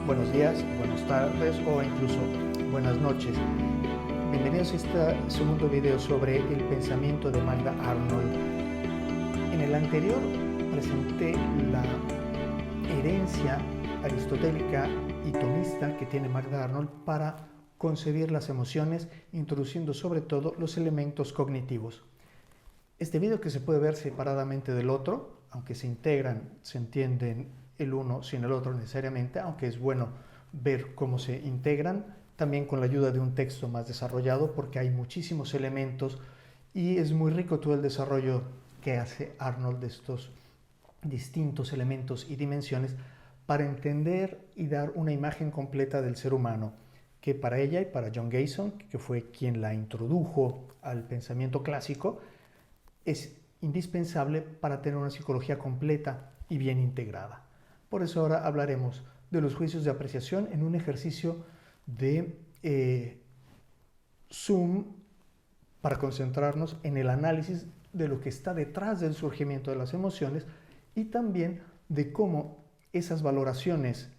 Buenos días, buenas tardes o incluso buenas noches. Bienvenidos a este segundo video sobre el pensamiento de Magda Arnold. En el anterior presenté la herencia aristotélica y tomista que tiene Magda Arnold para concebir las emociones, introduciendo sobre todo los elementos cognitivos. Este video, que se puede ver separadamente del otro, aunque se integran, se entienden el uno sin el otro necesariamente, aunque es bueno ver cómo se integran, también con la ayuda de un texto más desarrollado, porque hay muchísimos elementos y es muy rico todo el desarrollo que hace Arnold de estos distintos elementos y dimensiones para entender y dar una imagen completa del ser humano, que para ella y para John Gayson, que fue quien la introdujo al pensamiento clásico, es indispensable para tener una psicología completa y bien integrada. Por eso ahora hablaremos de los juicios de apreciación en un ejercicio de zoom para concentrarnos en el análisis de lo que está detrás del surgimiento de las emociones y también de cómo esas valoraciones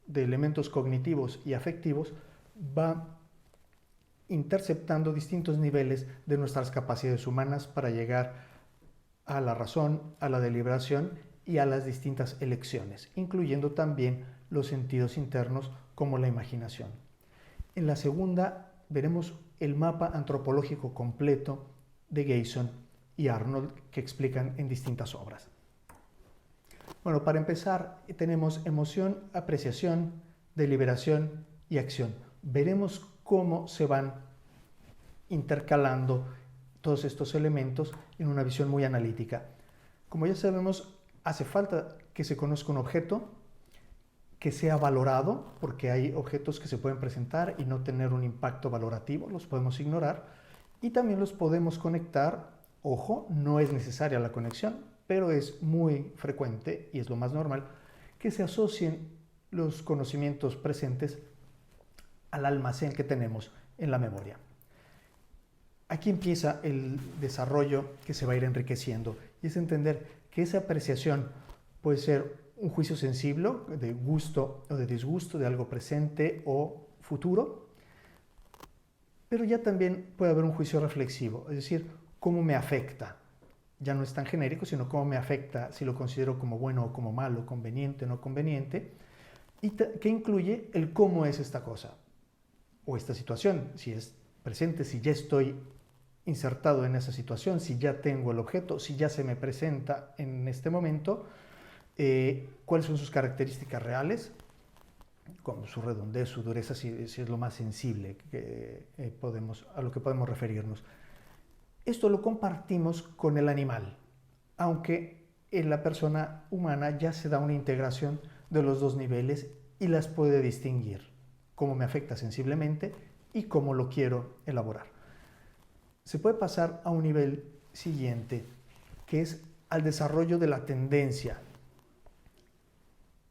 de elementos cognitivos y afectivos va interceptando distintos niveles de nuestras capacidades humanas para llegar a la razón, a la deliberación y a las distintas elecciones, incluyendo también los sentidos internos como la imaginación. En la segunda veremos el mapa antropológico completo de Gayson y Arnold que explican en distintas obras. Bueno, para empezar tenemos emoción, apreciación, deliberación y acción. Veremos cómo se van intercalando todos estos elementos en una visión muy analítica. Como ya sabemos, hace falta que se conozca un objeto, que sea valorado, porque hay objetos que se pueden presentar y no tener un impacto valorativo, los podemos ignorar, y también los podemos conectar. Ojo, no es necesaria la conexión, pero es muy frecuente y es lo más normal que se asocien los conocimientos presentes al almacén que tenemos en la memoria. Aquí empieza el desarrollo que se va a ir enriqueciendo y es entender que esa apreciación puede ser un juicio sensible de gusto o de disgusto de algo presente o futuro, pero ya también puede haber un juicio reflexivo, es decir, cómo me afecta. Ya no es tan genérico, sino cómo me afecta, si lo considero como bueno o como malo, conveniente o no conveniente, y que incluye el cómo es esta cosa o esta situación, si es presente, si ya estoy insertado en esa situación, si ya tengo el objeto, si ya se me presenta en este momento, cuáles son sus características reales, como su redondez, su dureza, si es lo más sensible que a lo que podemos referirnos. Esto lo compartimos con el animal, aunque en la persona humana ya se da una integración de los dos niveles y las puede distinguir, cómo me afecta sensiblemente y cómo lo quiero elaborar. Se puede pasar a un nivel siguiente, que es al desarrollo de la tendencia.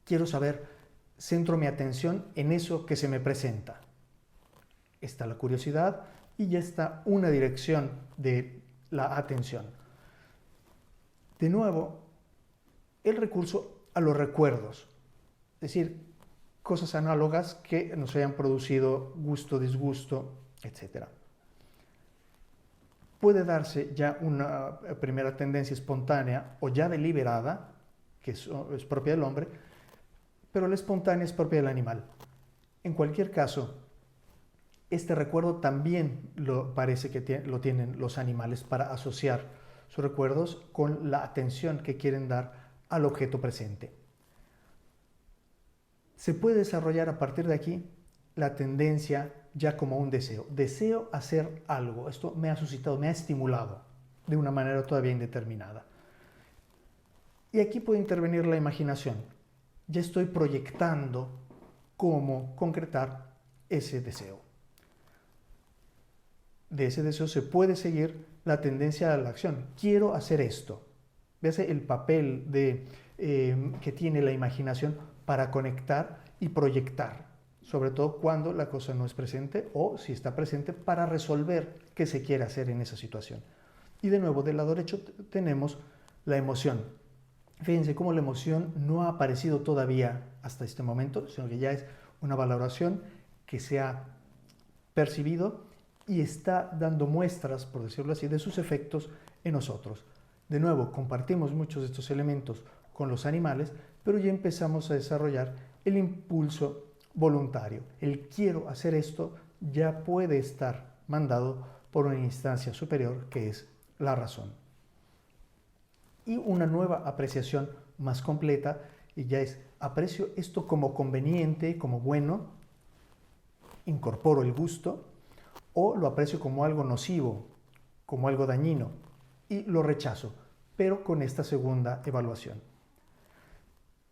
Quiero saber, centro mi atención en eso que se me presenta. Está la curiosidad y ya está una dirección de la atención. De nuevo, el recurso a los recuerdos, es decir, cosas análogas que nos hayan producido gusto, disgusto, etc. Puede darse ya una primera tendencia espontánea o ya deliberada, que es propia del hombre, pero la espontánea es propia del animal. En cualquier caso, este recuerdo también parece que lo tienen los animales para asociar sus recuerdos con la atención que quieren dar al objeto presente. Se puede desarrollar a partir de aquí la tendencia ya como un deseo. Deseo hacer algo. Esto me ha suscitado, me ha estimulado de una manera todavía indeterminada. Y aquí puede intervenir la imaginación. Ya estoy proyectando cómo concretar ese deseo. De ese deseo se puede seguir la tendencia a la acción. Quiero hacer esto. Véase el papel que tiene la imaginación para conectar y proyectar, sobre todo cuando la cosa no es presente o si está presente, para resolver qué se quiere hacer en esa situación. Y de nuevo, del lado derecho tenemos la emoción. Fíjense cómo la emoción no ha aparecido todavía hasta este momento, sino que ya es una valoración que se ha percibido y está dando muestras, por decirlo así, de sus efectos en nosotros. De nuevo, compartimos muchos de estos elementos con los animales, pero ya empezamos a desarrollar el impulso voluntario. El quiero hacer esto ya puede estar mandado por una instancia superior que es la razón. Y una nueva apreciación más completa y ya es aprecio esto como conveniente, como bueno, incorporo el gusto, o lo aprecio como algo nocivo, como algo dañino, y lo rechazo, pero con esta segunda evaluación.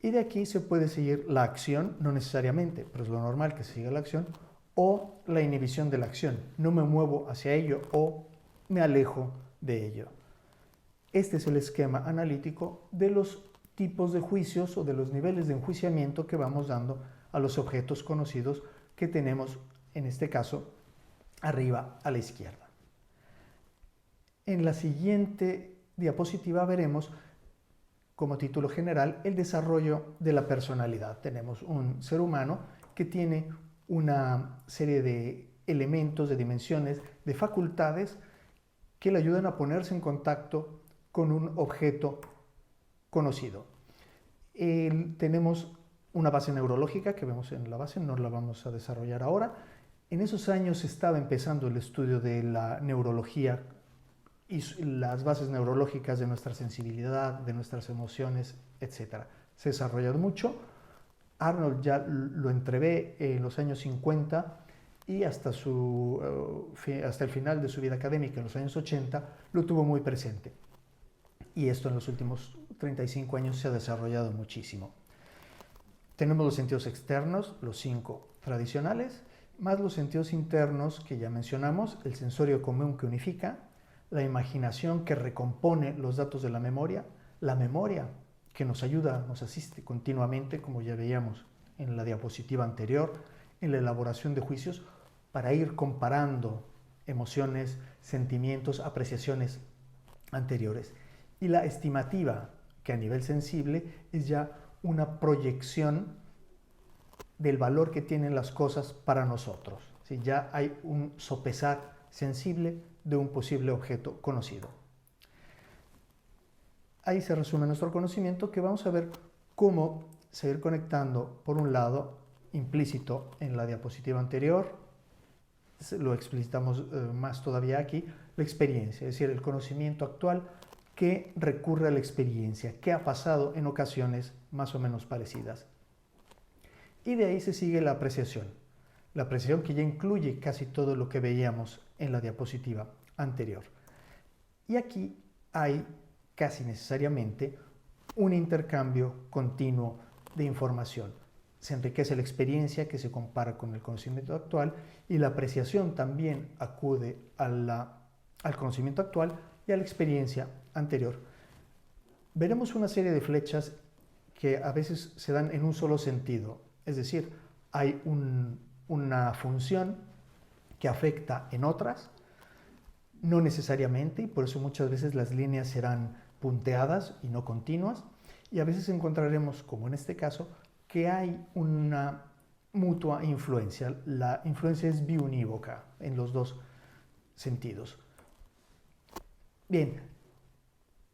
Y de aquí se puede seguir la acción, no necesariamente, pero es lo normal que se siga la acción, o la inhibición de la acción. No me muevo hacia ello o me alejo de ello. Este es el esquema analítico de los tipos de juicios o de los niveles de enjuiciamiento que vamos dando a los objetos conocidos que tenemos, en este caso, arriba a la izquierda. En la siguiente diapositiva veremos como título general el desarrollo de la personalidad. Tenemos un ser humano que tiene una serie de elementos, de dimensiones, de facultades que le ayudan a ponerse en contacto con un objeto conocido. Tenemos una base neurológica que vemos en la base, no la vamos a desarrollar ahora. En esos años estaba empezando el estudio de la neurología y las bases neurológicas de nuestra sensibilidad, de nuestras emociones, etc. Se ha desarrollado mucho. Arnold ya lo entrevé en los años 50 y hasta el final de su vida académica, en los años 80, lo tuvo muy presente. Y esto en los últimos 35 años se ha desarrollado muchísimo. Tenemos los sentidos externos, los 5 tradicionales, más los sentidos internos que ya mencionamos, el sensorio común que unifica, la imaginación que recompone los datos de la memoria que nos ayuda, nos asiste continuamente, como ya veíamos en la diapositiva anterior, en la elaboración de juicios para ir comparando emociones, sentimientos, apreciaciones anteriores. Y la estimativa, que a nivel sensible es ya una proyección del valor que tienen las cosas para nosotros. ¿Sí? Ya hay un sopesar sensible de un posible objeto conocido. Ahí se resume nuestro conocimiento, que vamos a ver cómo seguir conectando, por un lado, implícito en la diapositiva anterior, lo explicitamos más todavía aquí, la experiencia, es decir, el conocimiento actual que recurre a la experiencia, que ha pasado en ocasiones más o menos parecidas. Y de ahí se sigue la apreciación que ya incluye casi todo lo que veíamos en la diapositiva anterior. Y aquí hay casi necesariamente un intercambio continuo de información. Se enriquece la experiencia que se compara con el conocimiento actual y la apreciación también acude al conocimiento actual y a la experiencia anterior. Veremos una serie de flechas que a veces se dan en un solo sentido, es decir, hay una función que afecta en otras, no necesariamente, y por eso muchas veces las líneas serán punteadas y no continuas, y a veces encontraremos, como en este caso, que hay una mutua influencia. La influencia es biunívoca en los dos sentidos. Bien,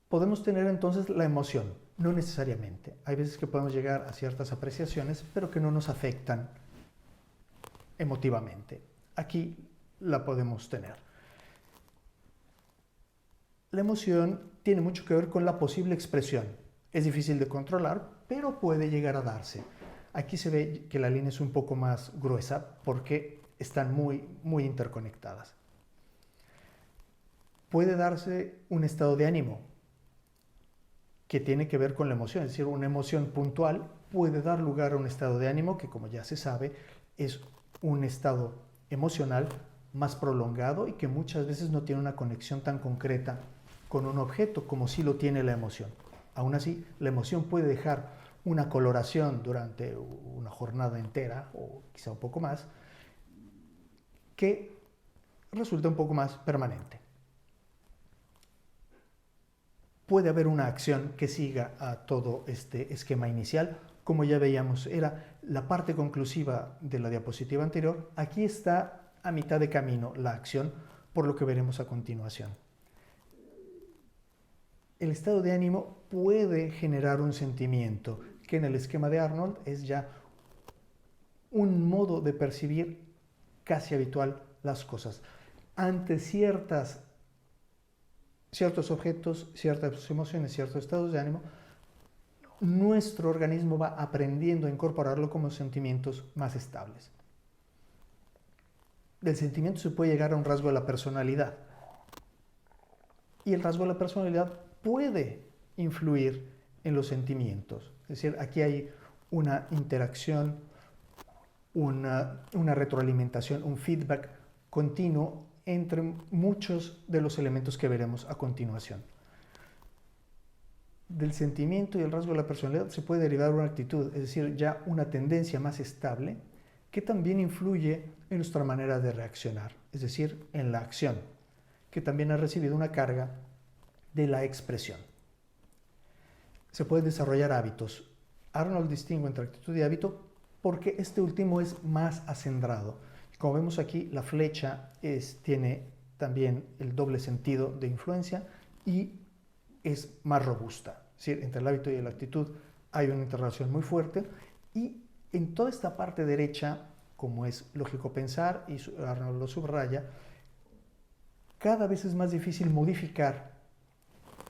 podemos tener entonces la emoción, no necesariamente. Hay veces que podemos llegar a ciertas apreciaciones, pero que no nos afectan emotivamente. Aquí la podemos tener. La emoción tiene mucho que ver con la posible expresión. Es difícil de controlar, pero puede llegar a darse. Aquí se ve que la línea es un poco más gruesa porque están muy interconectadas. Puede darse un estado de ánimo que tiene que ver con la emoción, es decir, una emoción puntual puede dar lugar a un estado de ánimo que, como ya se sabe, es un estado emocional más prolongado y que muchas veces no tiene una conexión tan concreta con un objeto como sí lo tiene la emoción. Aún así, la emoción puede dejar una coloración durante una jornada entera o quizá un poco más que resulta un poco más permanente. Puede haber una acción que siga a todo este esquema inicial, como ya veíamos, era la parte conclusiva de la diapositiva anterior, aquí está a mitad de camino la acción, por lo que veremos a continuación. El estado de ánimo puede generar un sentimiento, que en el esquema de Arnold es ya un modo de percibir casi habitual las cosas. Ante ciertos objetos, ciertas emociones, ciertos estados de ánimo, nuestro organismo va aprendiendo a incorporarlo como sentimientos más estables. Del sentimiento se puede llegar a un rasgo de la personalidad. Y el rasgo de la personalidad puede influir en los sentimientos. Es decir, aquí hay una interacción, una retroalimentación, un feedback continuo entre muchos de los elementos que veremos a continuación. Del sentimiento y el rasgo de la personalidad se puede derivar una actitud, es decir, ya una tendencia más estable que también influye en nuestra manera de reaccionar, es decir, en la acción, que también ha recibido una carga de la expresión. Se pueden desarrollar hábitos. Arnold distingue entre actitud y hábito porque este último es más acendrado. Como vemos aquí, la flecha tiene también el doble sentido de influencia y es más robusta. Es decir, entre el hábito y la actitud hay una interrelación muy fuerte, y en toda esta parte derecha, como es lógico pensar, y Arnold lo subraya, cada vez es más difícil modificar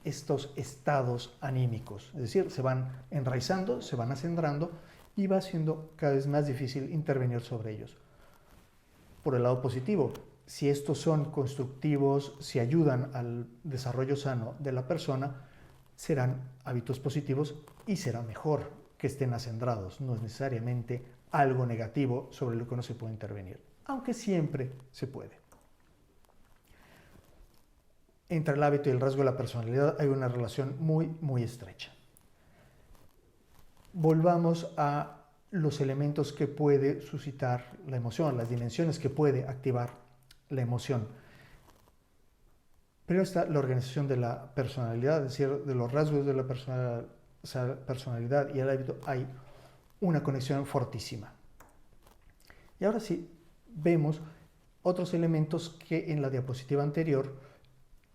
estos estados anímicos. Es decir, se van enraizando, se van acendrando y va siendo cada vez más difícil intervenir sobre ellos. Por el lado positivo, si estos son constructivos, si ayudan al desarrollo sano de la persona, serán hábitos positivos y será mejor que estén acendrados. No es necesariamente algo negativo sobre lo que no se puede intervenir, aunque siempre se puede. Entre el hábito y el rasgo de la personalidad hay una relación muy, muy estrecha. Volvamos a los elementos que puede suscitar la emoción, las dimensiones que puede activar la emoción. Primero está la organización de la personalidad, es decir, de los rasgos de la personalidad y el hábito hay una conexión fortísima. Y ahora sí, vemos otros elementos que en la diapositiva anterior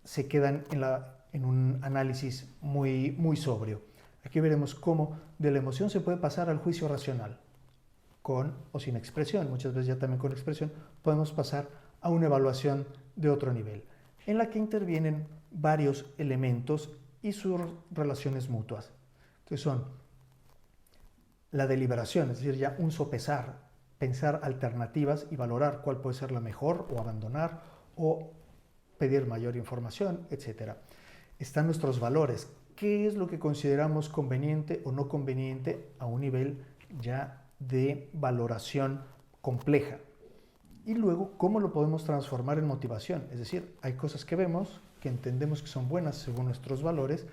se quedan en un análisis muy, muy sobrio. Aquí veremos cómo de la emoción se puede pasar al juicio racional, con o sin expresión. Muchas veces ya también con expresión podemos pasar a una evaluación de otro nivel, en la que intervienen varios elementos y sus relaciones mutuas, que son la deliberación, es decir, ya un sopesar, pensar alternativas y valorar cuál puede ser la mejor, o abandonar, o pedir mayor información, etc. Están nuestros valores, qué es lo que consideramos conveniente o no conveniente a un nivel ya de valoración compleja. Y luego, ¿cómo lo podemos transformar en motivación? Es decir, hay cosas que vemos, que entendemos que son buenas según nuestros valores,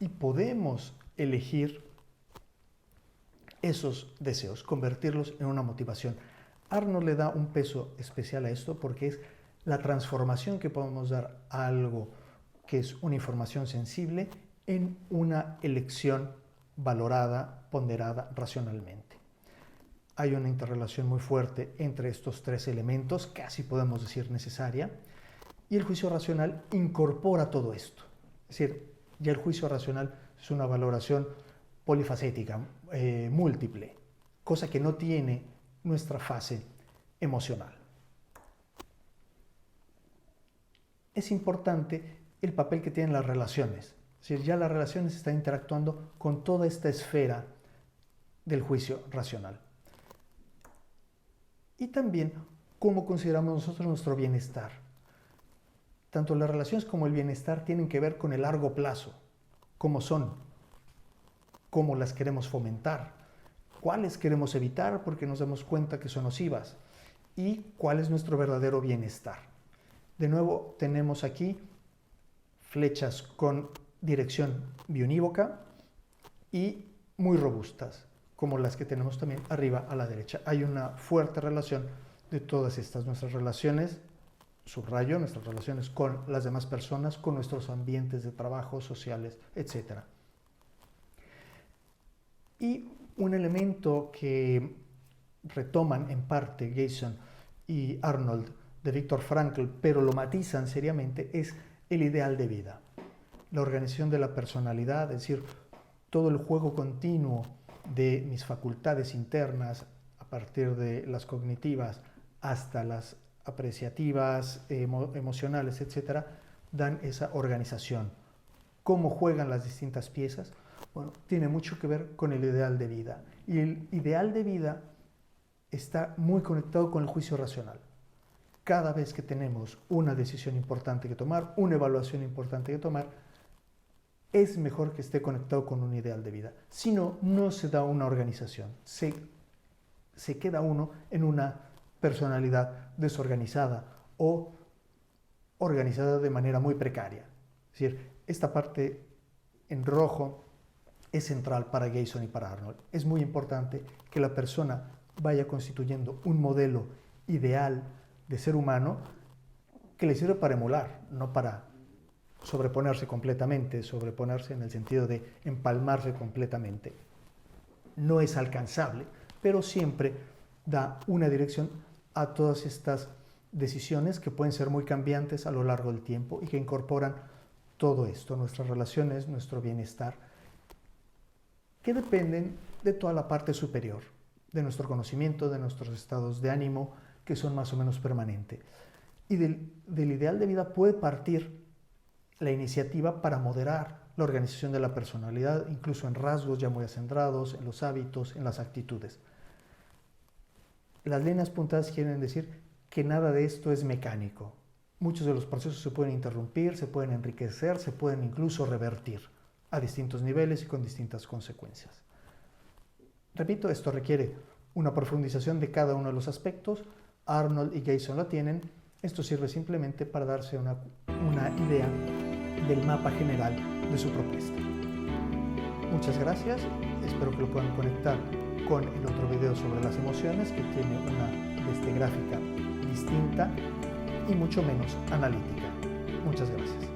y podemos elegir esos deseos, convertirlos en una motivación. Arnold le da un peso especial a esto porque es la transformación que podemos dar a algo que es una información sensible en una elección valorada, ponderada racionalmente. Hay una interrelación muy fuerte entre estos tres elementos, casi podemos decir necesaria, y el juicio racional incorpora todo esto. Es decir, ya el juicio racional es una valoración polifacética, múltiple, cosa que no tiene nuestra fase emocional. Es importante el papel que tienen las relaciones. Es decir, ya las relaciones están interactuando con toda esta esfera del juicio racional. Y también cómo consideramos nosotros nuestro bienestar. Tanto las relaciones como el bienestar tienen que ver con el largo plazo, cómo son, cómo las queremos fomentar, cuáles queremos evitar porque nos damos cuenta que son nocivas, y cuál es nuestro verdadero bienestar. De nuevo tenemos aquí flechas con dirección biunívoca y muy robustas, como las que tenemos también arriba a la derecha. Hay una fuerte relación de todas estas, nuestras relaciones, subrayo, nuestras relaciones con las demás personas, con nuestros ambientes de trabajo, sociales, etc. Y Un elemento que retoman en parte Gayson y Arnold de Viktor Frankl, pero lo matizan seriamente, es el ideal de vida. La organización de la personalidad, es decir, todo el juego continuo de mis facultades internas, a partir de las cognitivas hasta las apreciativas, emocionales, etcétera, dan esa organización. ¿Cómo juegan las distintas piezas? Bueno, tiene mucho que ver con el ideal de vida. Y el ideal de vida está muy conectado con el juicio racional. Cada vez que tenemos una decisión importante que tomar, una evaluación importante que tomar, es mejor que esté conectado con un ideal de vida. Si no, no se da una organización. Se queda uno en una personalidad desorganizada o organizada de manera muy precaria. Es decir, esta parte en rojo es central para Gayson y para Arnold. Es muy importante que la persona vaya constituyendo un modelo ideal de ser humano que le sirve para emular, no para sobreponerse completamente, sobreponerse en el sentido de empalmarse completamente. No es alcanzable, pero siempre da una dirección a todas estas decisiones que pueden ser muy cambiantes a lo largo del tiempo y que incorporan todo esto, nuestras relaciones, nuestro bienestar, que dependen de toda la parte superior, de nuestro conocimiento, de nuestros estados de ánimo, que son más o menos permanentes. Y del ideal de vida puede partir la iniciativa para moderar la organización de la personalidad, incluso en rasgos ya muy acendrados, en los hábitos, en las actitudes. Las líneas puntadas quieren decir que nada de esto es mecánico. Muchos de los procesos se pueden interrumpir, se pueden enriquecer, se pueden incluso revertir a distintos niveles y con distintas consecuencias. Repito, esto requiere una profundización de cada uno de los aspectos. Arnold y Gayson la tienen. Esto sirve simplemente para darse una idea del mapa general de su propuesta. Muchas gracias. Espero que lo puedan conectar con el otro video sobre las emociones, que tiene una gráfica distinta y mucho menos analítica. Muchas gracias.